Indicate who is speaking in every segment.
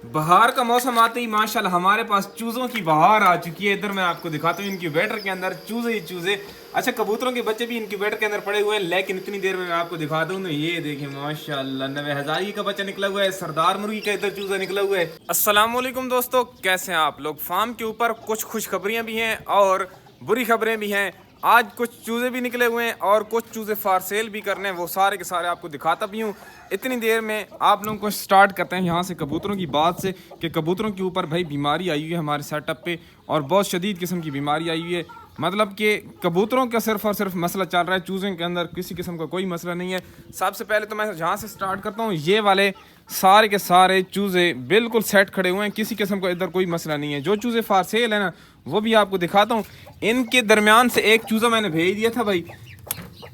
Speaker 1: बहार का मौसम आते ही माशाल्लाह हमारे पास चूज़ों की बहार आ चुकी है। इधर मैं आपको दिखाता हूँ इनक्यूबेटर के अंदर चूज़े ही चूज़े। अच्छा, कबूतरों के बच्चे भी इनक्यूबेटर के अंदर पड़े हुए हैं, लेकिन इतनी देर में मैं आपको दिखाता हूँ ना, ये देखें माशाल्लाह नवे हज़ारी का बच्चा निकला हुआ है, सरदार मुर्गी का इधर चूज़ा निकला हुआ है। अस्सलाम वालेकुम दोस्तों, कैसे हैं आप लोग। फार्म के ऊपर कुछ खुशखबरियाँ भी हैं और बुरी खबरें भी हैं। आज कुछ चूज़े भी निकले हुए हैं और कुछ चूज़े फार सेल भी करने हैं, वो सारे के सारे आपको दिखाता भी हूँ। इतनी देर में आप लोगों को स्टार्ट करते हैं यहाँ से कबूतरों की बात से कि कबूतरों के ऊपर भाई बीमारी आई हुई है हमारे सेटअप पे, और बहुत शदीद किस्म की बीमारी आई हुई है। मतलब कि कबूतरों का सिर्फ और सिर्फ मसला चल रहा है, चूज़ों के अंदर किसी किस्म का कोई मसला नहीं है। सबसे पहले तो मैं जहाँ से स्टार्ट करता हूँ, ये वाले सारे के सारे चूज़े बिल्कुल सेट खड़े हुए हैं, किसी किस्म का इधर कोई मसला नहीं है। जो चूज़े फार सेल है ना, वो भी आपको दिखाता हूँ। इनके दरमियान से एक चूज़ा मैंने भेज दिया था भाई,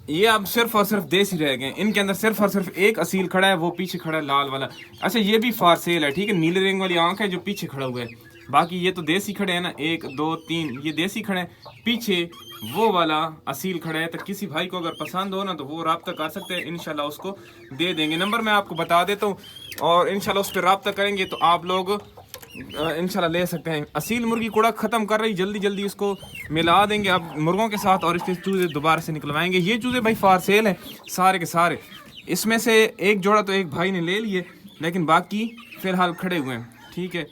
Speaker 1: ये अब सिर्फ और सिर्फ देसी रह गए। इनके अंदर सिर्फ और सिर्फ एक असील खड़ा है, वो पीछे खड़ा है लाल वाला। अच्छा, ये भी फार सेल है, ठीक है, नीले रंग वाली आंख है जो पीछे खड़ा हुआ है। बाकी ये तो देसी खड़े हैं ना, 1 2 3 ये देसी खड़े हैं, पीछे वो वाला असील खड़ा है। तो किसी भाई को अगर पसंद हो ना तो वो रब्ता कर सकते हैं, इंशाल्लाह उसको दे देंगे। नंबर मैं आपको बता देता हूँ और इंशाल्लाह उस पर रब्ता करेंगे तो आप लोग इंशाल्लाह ले सकते हैं। असील मुर्गी कूड़ा ख़त्म कर रही, जल्दी जल्दी इसको मिला देंगे अब मुर्गों के साथ और इसके चूज़े दोबारा से निकलवाएंगे। ये चूज़े भाई फार सेल है सारे के सारे। इसमें से एक जोड़ा तो एक भाई ने ले लिए, लेकिन बाकी फ़िलहाल खड़े हुए हैं, ठीक है।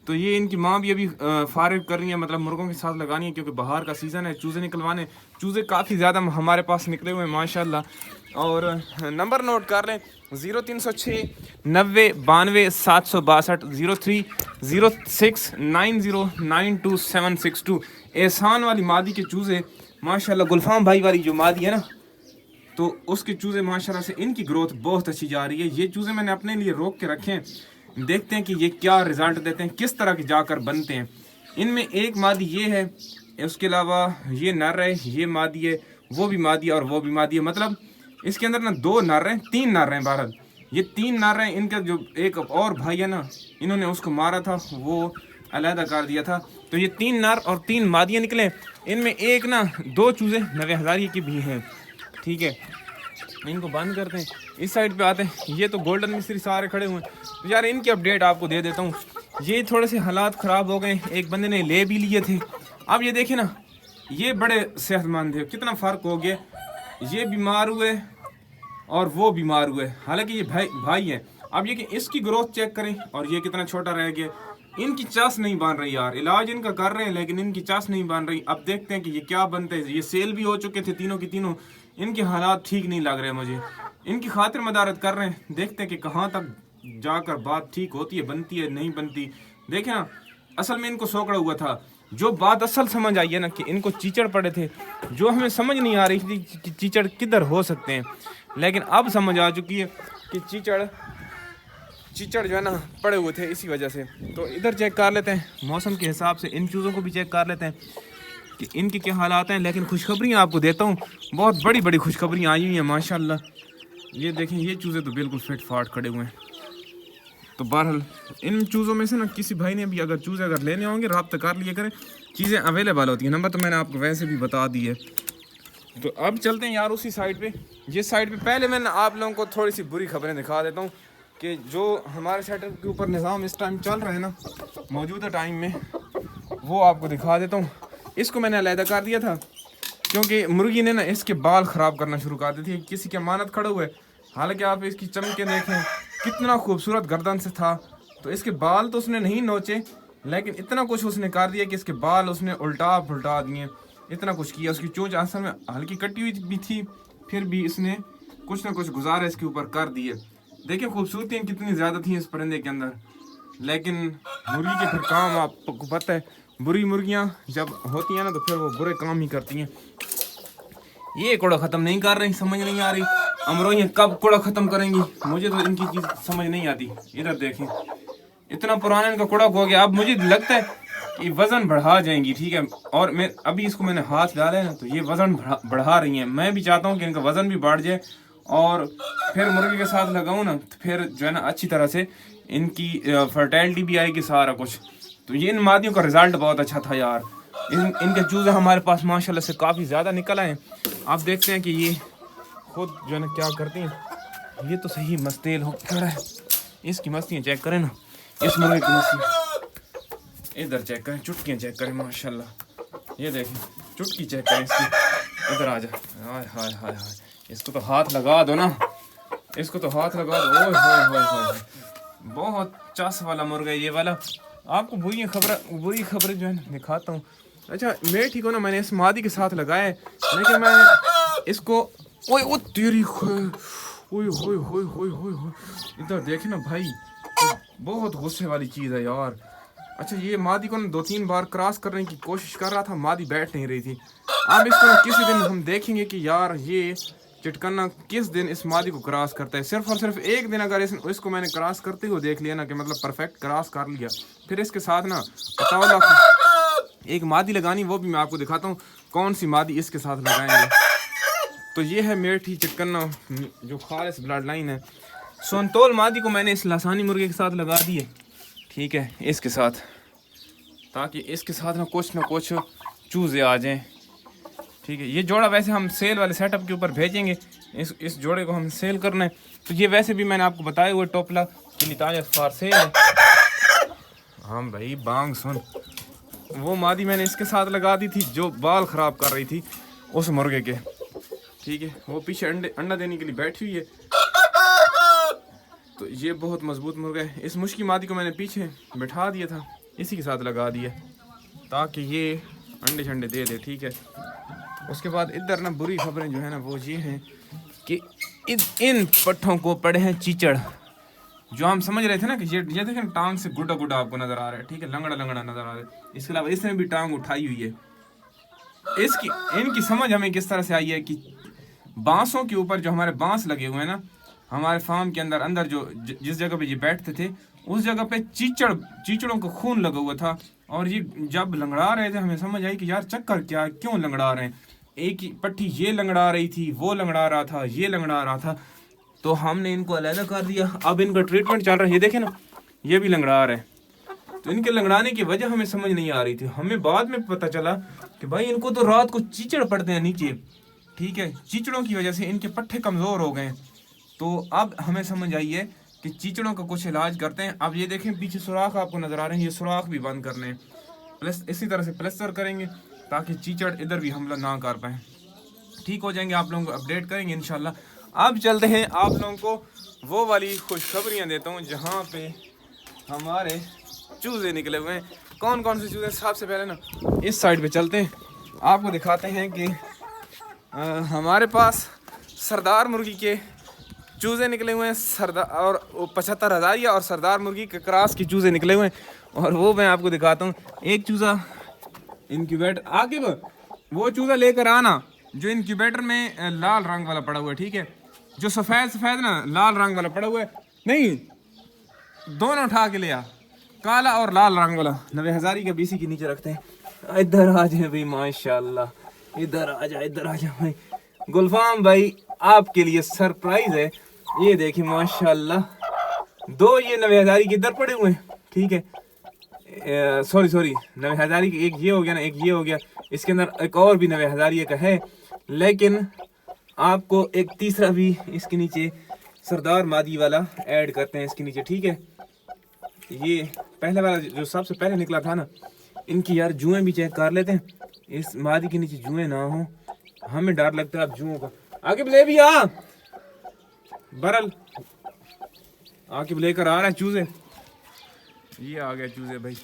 Speaker 1: तो ये इनकी माँ भी अभी फारिग कर रही है, मतलब मुर्गों के साथ लगानी है, क्योंकि बाहर का सीज़न है, चूज़े निकलवाने। चूज़े काफ़ी ज़्यादा हमारे पास निकले हुए हैं माशाल्लाह। और नंबर नोट कर लें, 0306 90 92 762 0306 90 92 762। एहसान वाली मादी के चूज़े माशाल्लाह, गुलफाम भाई वाली जो मादी है ना, तो उसके चूज़े माशाल्लाह से इनकी ग्रोथ बहुत अच्छी जा रही है। ये चूज़े मैंने अपने लिए रोक के रखे हैं, देखते हैं कि ये क्या रिज़ल्ट देते हैं, किस तरह के जाकर बनते हैं। इनमें एक मादी ये है, उसके अलावा ये नर है, ये मादी है, वो भी मादी है और वो भी मादी है। मतलब इसके अंदर ना 2 नर हैं, 3 नर हैं भारत। ये 3 नर हैं। इनका जो एक और भाई है ना, इन्होंने उसको मारा था, वो अलहदा कर दिया था। तो ये 3 नर और 3 मादियाँ निकले। इनमें एक ना 2 चूज़े नवे हज़ारी की भी हैं, ठीक है। इनको बंद करते हैं, इस साइड पे आते हैं। ये तो गोल्डन मिस्त्री सारे खड़े हुए हैं, तो यार इनकी अपडेट आपको दे देता हूँ। ये थोड़े से हालात ख़राब हो गए, एक बंदे ने ले भी लिए थे। अब ये देखें ना, ये बड़े सेहतमंद थे, कितना फ़र्क हो गया। ये बीमार हुए और वो बीमार हुए, हालांकि ये भाई है। अब ये कि इसकी ग्रोथ चेक करें और ये कितना छोटा रह गया। इनकी चास नहीं बन रही यार, इलाज इनका कर रहे हैं लेकिन इनकी चास नहीं बन रही। अब देखते हैं कि ये क्या बनते हैं। ये सेल भी हो चुके थे तीनों की तीनों, इनके हालात ठीक नहीं लग रहे मुझे। इनकी खातिर मदारत कर रहे हैं, देखते हैं कि कहाँ तक जाकर बात ठीक होती है, बनती है नहीं बनती। देखें ना, असल में इनको सोकड़ा हुआ था। जो बात असल समझ आई है ना कि इनको चीचड़ पड़े थे, जो हमें समझ नहीं आ रही थी कि चीचड़ किधर हो सकते हैं, लेकिन अब समझ आ चुकी है कि चीचड़ जो है ना पड़े हुए थे इसी वजह से। तो इधर चेक कर लेते हैं, मौसम के हिसाब से इन चीज़ों को भी चेक कर लेते हैं कि इनके क्या हालात हैं। लेकिन खुशखबरियाँ आपको देता हूँ, बहुत बड़ी बड़ी खुशखबरियाँ आई हुई हैं माशाल्लाह। ये देखें, ये चूज़े तो बिल्कुल फिट फाट खड़े हुए हैं। तो बहरहाल इन चूज़ों में से ना किसी भाई ने भी अगर चूज़े अगर लेने होंगे रब्ता कर लिए करें, चीज़ें अवेलेबल होती हैं। नंबर तो मैंने आपको वैसे भी बता दी है। तो अब चलते हैं यार उसी साइड पे, जिस साइड पे पहले मैंने आप लोगों को थोड़ी सी बुरी खबरें दिखा देता हूँ कि जो हमारे सेटअप के ऊपर निज़ाम इस टाइम चल रहा है ना मौजूदा टाइम में, वो आपको दिखा देता हूँ। इसको मैंने अलहदा कर दिया था क्योंकि मुर्गी ने ना इसके बाल ख़राब करना शुरू कर दी थी। किसी की अमानत खड़े हुए, हालांकि आप इसकी चमके देखें कितना खूबसूरत गर्दन से था। तो इसके बाल तो उसने नहीं नोचे, लेकिन इतना कुछ उसने कर दिया कि इसके बाल उसने उल्टा पुल्टा दिए, इतना कुछ किया। उसकी चोंच असल में हल्की कटी हुई भी थी, फिर भी इसने कुछ ना कुछ गुजारा इसके ऊपर कर दिए। देखिए खूबसूरती कितनी ज़्यादा थी इस परिंदे के अंदर, लेकिन मुर्गी के फिर काम आपको पता है, बुरी मुर्गियाँ जब होती हैं ना तो फिर वो बुरे काम ही करती हैं। ये कूड़ा ख़त्म नहीं कर रही, समझ नहीं आ रही अमरो ये कब कूड़ा ख़त्म करेंगी, मुझे तो इनकी चीज़ समझ नहीं आती। इधर देखें, इतना पुराना इनका कूड़ा हो गया। अब मुझे लगता है कि वज़न बढ़ा जाएंगी, ठीक है। और मैं अभी इसको मैंने हाथ डाला है ना, तो ये वज़न बढ़ा रही हैं। मैं भी चाहता हूँ कि इनका वज़न भी बढ़ जाए और फिर मुर्गी के साथ लगाऊँ ना तो फिर जो है ना अच्छी तरह से इनकी फर्टिलिटी भी आएगी, सारा कुछ। तो ये इन मादियों का रिज़ल्ट बहुत अच्छा था यार। इनके चूज़े हमारे पास माशाल्लाह से काफ़ी ज़्यादा निकल आए। आप देखते हैं कि ये खुद जो है ना क्या करती हैं। ये तो सही मस्तेल हो खड़ा है, इसकी मस्तियाँ चेक करें ना, इस मुर्गे की नस्ल इधर चेक करें, चुटकियाँ चेक करें माशाल्लाह, ये देखें चुटकी चेक करें इसकी। इधर आ जा, हाय हाय हाय हाय, इसको तो हाथ लगा दो ना, इसको तो हाथ लगा दो। ओए होए होए होए, बहुत चस वाला मुर्गा है ये वाला। आपको बुरी खबर जो है ना दिखाता हूँ। अच्छा मेठी को ना मैंने इस मादी के साथ लगाया है, लेकिन मैं इसको ओए ओ तेरी ओए होए होए होए होए, इधर देखे ना भाई, बहुत गुस्से वाली चीज़ है यार। अच्छा ये मादी को ना 2-3 बार क्रॉस करने की कोशिश कर रहा था, मादी बैठ नहीं रही थी। अब इसको किसी दिन हम देखेंगे कि यार ये चिटकना किस दिन इस मादी को क्रॉस करता है। सिर्फ और सिर्फ एक दिन अगर इसको मैंने क्रॉस करते हुए देख लिया ना, कि मतलब परफेक्ट क्रॉस कर लिया, फिर इसके साथ ना बताओ एक मादी लगानी, वो भी मैं आपको दिखाता हूँ कौन सी मादी इसके साथ लगाएंगे। तो ये है मेठी चिटकना जो खालिस ब्लड लाइन है। संतोल मादी को मैंने इस लासानी मुर्गे के साथ लगा दिए, ठीक है, इसके साथ, ताकि इसके साथ ना कुछ चूज़े आ जाएं, ठीक है। ये जोड़ा वैसे हम सेल वाले सेटअप के ऊपर भेजेंगे, इस जोड़े को हम सेल करना है। तो ये वैसे भी मैंने आपको बताया हुआ टोपला ताजा फार सेल है। हाँ भाई बांग सुन, वो मादी मैंने इसके साथ लगा दी थी जो बाल ख़राब कर रही थी उस मुर्गे के, ठीक है। वो पीछे अंडा देने के लिए बैठी हुई है। तो ये बहुत मजबूत मुर्गा है। इस मुश्की मादी को मैंने पीछे बैठा दिया था, इसी के साथ लगा दिया ताकि ये अंडे शंडे दे दे, ठीक है। उसके बाद इधर ना बुरी खबरें जो है ना वो ये हैं कि इन पट्ठों को पड़े हैं चीचड़। जो हम समझ रहे थे ना कि ये देखें टांग से गुड्डा गुड्डा आपको नज़र आ रहा है, ठीक है, लंगड़ा लंगड़ा नज़र आ रहा है। इसके अलावा इसने भी टांग उठाई हुई है। इनकी समझ हमें किस तरह से आई है कि बांसों के ऊपर जो हमारे बांस लगे हुए हैं ना, हमारे फार्म के अंदर जो जिस जगह पे ये बैठते थे उस जगह पे चीचड़ों का खून लगा हुआ था। और ये जब लंगड़ा रहे थे हमें समझ आई कि यार चक्कर क्या, क्यों लंगड़ा रहे हैं। एक ही पट्टी ये लंगड़ा रही थी, वो लंगड़ा रहा था, ये लंगड़ा रहा था, तो हमने इनको अलग कर दिया। अब इनका ट्रीटमेंट चल रहा है, ये देखे ना ये भी लंगड़ा रहे। तो इनके लंगड़ाने की वजह हमें समझ नहीं आ रही थी। हमें बाद में पता चला कि भाई इनको तो रात को चीचड़ पड़ते हैं नीचे, ठीक है, चीचड़ों की वजह से इनके पट्टे कमज़ोर हो गए। तो अब हमें समझ आई है कि चीचड़ों का कुछ इलाज करते हैं। अब ये देखें पीछे सुराख आपको नज़र आ रहे हैं, ये सुराख भी बंद करने हैं, प्लस इसी तरह से प्लस्तर करेंगे ताकि चीचड़ इधर भी हमला ना कर पाए। ठीक हो जाएंगे, आप लोगों को अपडेट करेंगे इंशाल्लाह। अब चलते हैं, आप लोगों को वो वाली खुशखबरियाँ देता हूँ जहाँ पे हमारे चूज़े निकले हुए हैं। कौन कौन से चूज़े? सबसे पहले ना इस साइड पे चलते हैं, आपको दिखाते हैं कि हमारे पास सरदार मुर्गी के चूज़े निकले हुए हैं। सरदार और 75,000 और सरदार मुर्गी के क्रॉस के चूज़े निकले हुए हैं। और वो मैं आपको दिखाता हूँ। एक चूज़ा इनक्यूबेटर आके वो चूज़ा लेकर आना जो इनक्यूबेटर में लाल रंग वाला पड़ा हुआ है, ठीक है, जो सफ़ेद ना लाल रंग वाला पड़ा हुआ है, नहीं दोनों उठा के ले आ, काला और लाल रंग वाला 90,000 का बीसी के नीचे रखते हैं। इधर आ जाए भाई, माशाल्लाह, इधर आ जा भाई। गुलफाम भाई आपके लिए सरप्राइज है, ये देखिए माशाल्लाह, दो ये 90,000 के इधर पड़े हुए हैं, ठीक है, सॉरी 90,000 की एक ये हो गया ना, एक ये हो गया, इसके अंदर एक और भी 90,000 का है, लेकिन आपको एक तीसरा भी इसके नीचे सरदार मादी वाला ऐड करते हैं इसके नीचे, ठीक है। ये पहले वाला जो सबसे पहले निकला था ना, इनकी यार जुएं भी चेक कर लेते हैं, इस मादी के नीचे जुएं ना हो, हमें डर लगता है अब जुओं का। आके ले भी आ बरल, आके लेकर आ रहा है चूजे, ये आ गया चूजे भाई,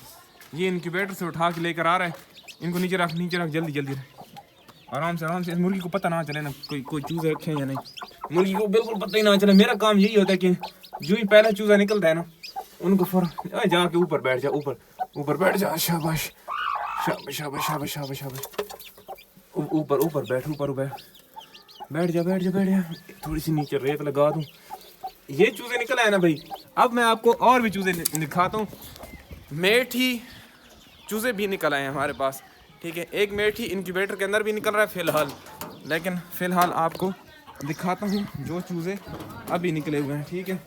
Speaker 1: ये इनक्यूबेटर से उठा के लेकर आ रहा है। इनको नीचे रख जल्दी आराम से। इस मुर्गी को पता ना चले ना कोई चूजे रखे या नहीं, मुर्गी को बिल्कुल पता ही ना चले। मेरा काम यही होता है कि जो ही पहला चूजा निकलता है ना, उनको फौरन जाके ऊपर बैठ जा, ऊपर बैठ जा, शाबाश, ऊपर बैठ जा। थोड़ी सी नीचे रेत लगा दूं, ये चूजे निकल आए ना भाई। अब मैं आपको और भी चूजे दिखाता हूँ। मेठी चूजे भी निकल आए हैं हमारे पास, ठीक है। एक मेठी इनक्यूबेटर के अंदर भी निकल रहा है फिलहाल, लेकिन फिलहाल आपको दिखाता हूँ जो चूजे अभी निकले हुए हैं, ठीक है।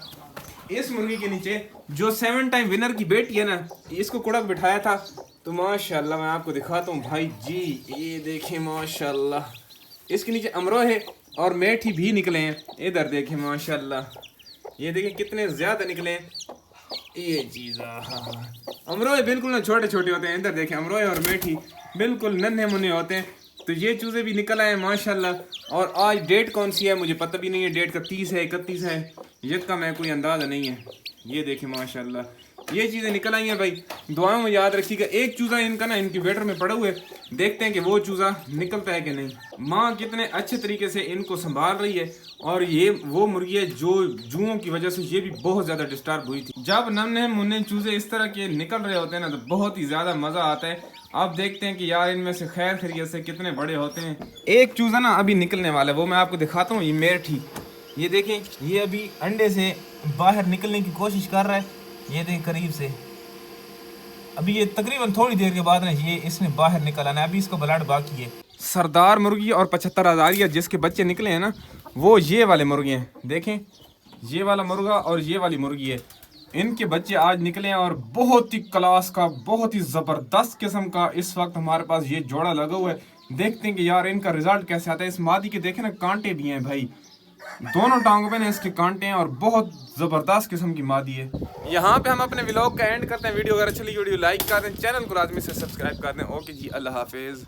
Speaker 1: इस मुर्गी के नीचे जो 7 टाइम विनर की बेटी है ना, इसको कुड़क बिठाया था, तो माशाल्लाह मैं आपको दिखाता हूँ भाई जी, ये देखें माशाल्लाह, इसके नीचे अमरो है और मेठी भी निकले हैं। इधर देखें माशाल्लाह, ये देखें कितने ज़्यादा निकले हैं। ये चीज अमरोए बिल्कुल ना छोटे छोटे होते हैं। इधर देखें अमरोए और मेठी बिल्कुल नन्हे मुन्ने होते हैं। तो ये चूजे भी निकल आए माशाल्लाह। और आज डेट कौन सी है मुझे पता भी नहीं है, डेट का 30 है 31 है, ये का मैं कोई अंदाजा नहीं है। ये देखें माशाल्लाह ये चीज़ें निकल आई हैं भाई। दुआओं में याद रखिएगा। एक चूज़ा इनका ना इनक्यूबेटर में पड़ा हुआ है, देखते हैं कि वो चूज़ा निकलता है कि नहीं। माँ कितने अच्छे तरीके से इनको संभाल रही है। और ये वो मुर्गी है जो जुओं की वजह से ये भी बहुत ज़्यादा डिस्टर्ब हुई थी। जब नन्हे मुन्ने चूज़े इस तरह के निकल रहे होते हैं ना तो बहुत ही ज़्यादा मज़ा आता है। आप देखते हैं कि यार इनमें से खैर खैरियत से कितने बड़े होते हैं। एक चूज़ा ना अभी निकलने वाला है, वो मैं आपको दिखाता हूँ। ये मेरठी, ये देखें ये अभी अंडे से बाहर निकलने की कोशिश कर रहा है। ये देखें करीब से, अभी ये तकरीबन थोड़ी देर के बाद ना ये इसने बाहर निकल आना है। अभी इसको ब्लड बाकी है। सरदार मुर्गी और 75,000 जिसके बच्चे निकले हैं ना वो ये वाले मुर्गे हैं। देखें ये वाला मुर्गा और ये वाली मुर्गी है, इनके बच्चे आज निकले हैं। और बहुत ही क्लास का बहुत ही ज़बरदस्त किस्म का इस वक्त हमारे पास ये जोड़ा लगा हुआ है। देखते हैं कि यार इनका रिजल्ट कैसे आता है। इस मादी के देखें ना कांटे भी हैं भाई, दोनों टांगों पे ना इसके कांटे हैं और बहुत ज़बरदस्त किस्म की मादी है। यहाँ पे हम अपने व्लॉग का एंड करते हैं। वीडियो अगर अच्छी लगी वीडियो लाइक कर दें, चैनल को लाजमी से सब्सक्राइब कर दें। ओके जी, अल्लाह हाफिज़।